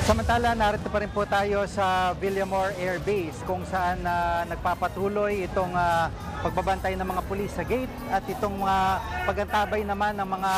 Samantala, narito pa rin po tayo sa Villamor Air Base kung saan nagpapatuloy itong pagbabantay ng mga pulis sa gate at itong mga pagantabay naman ng mga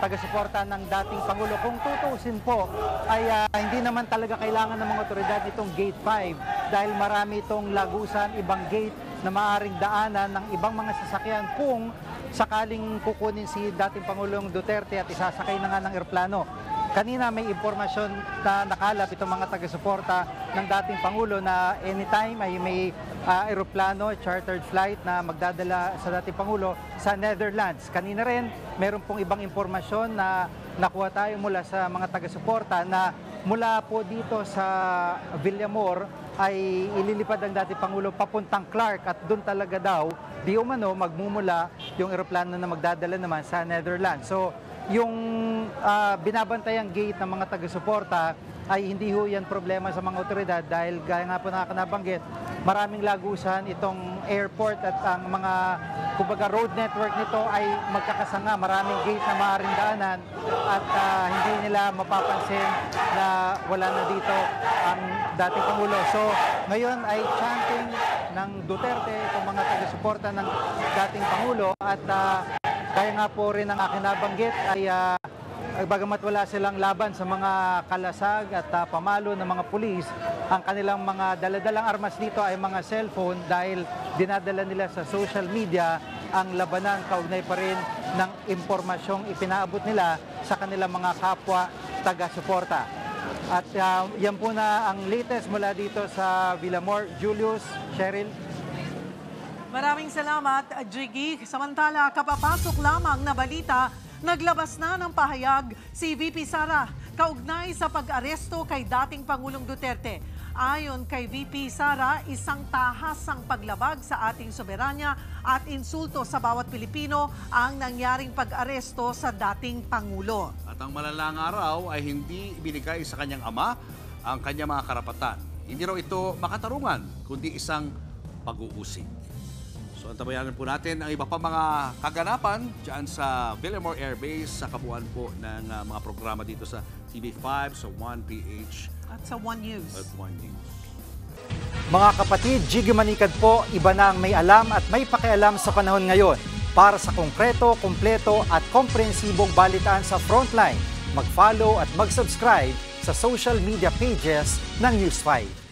taga-suporta ng dating Pangulo. Kung tutusin po ay hindi naman talaga kailangan ng mga otoridad itong Gate 5 dahil marami itong lagusan, ibang gate na maaaring daanan ng ibang mga sasakyan kung sakaling kukunin si dating Pangulong Duterte at isasakay na nga ng eroplano. Kanina may impormasyon na nakalap itong mga taga-suporta ng dating Pangulo na anytime ay may aeroplano, chartered flight na magdadala sa dating Pangulo sa Netherlands. Kanina rin, meron pong ibang impormasyon na nakuha tayo mula sa mga taga-suporta na mula po dito sa Villamor ay ililipad ang dating Pangulo papuntang Clark at doon talaga daw, di umano, magmumula yung aeroplano na magdadala naman sa Netherlands. So, yung binabantayang gate ng mga taga-suporta ay hindi ho yan problema sa mga otoridad dahil gaya nga po nakakanabanggit, maraming lagusan itong airport at ang mga kumbaga road network nito ay magkakasanga, maraming gate na maaaring daanan at hindi nila mapapansin na wala na dito ang dating Pangulo. So ngayon ay chanting ng Duterte itong mga taga-suporta ng dating Pangulo at kaya nga po rin ang aking nabanggit ay bagamat wala silang laban sa mga kalasag at pamalo ng mga pulis, ang kanilang mga daladalang armas dito ay mga cellphone dahil dinadala nila sa social media ang labanan kaugnay pa rin ng impormasyong ipinaabot nila sa kanilang mga kapwa taga-suporta. At yan po na ang latest mula dito sa Villamor. Julius, Cheryl. Maraming salamat, Jiggy. Samantala, kapapasok lamang na balita, naglabas na ng pahayag si VP Sara kaugnay sa pag-aresto kay dating Pangulong Duterte. Ayon kay VP Sara, isang tahasang paglabag sa ating soberanya at insulto sa bawat Pilipino ang nangyaring pag-aresto sa dating Pangulo. At ang malalang araw ay hindi ibinigay sa kanyang ama ang kanyang mga karapatan. Hindi raw ito makatarungan, kundi isang pag-uusig. So antabayanan po natin ang iba pa mga kaganapan dyan sa Villamor Air Base sa kabuuan po ng mga programa dito sa TV5, sa 1PH at sa One News. At One News. Mga kapatid, Jiggy Manikad po, iba na ang may alam at may pakialam sa panahon ngayon. Para sa konkreto, kumpleto at komprehensibong balitaan sa Frontline, mag-follow at mag-subscribe sa social media pages ng News 5.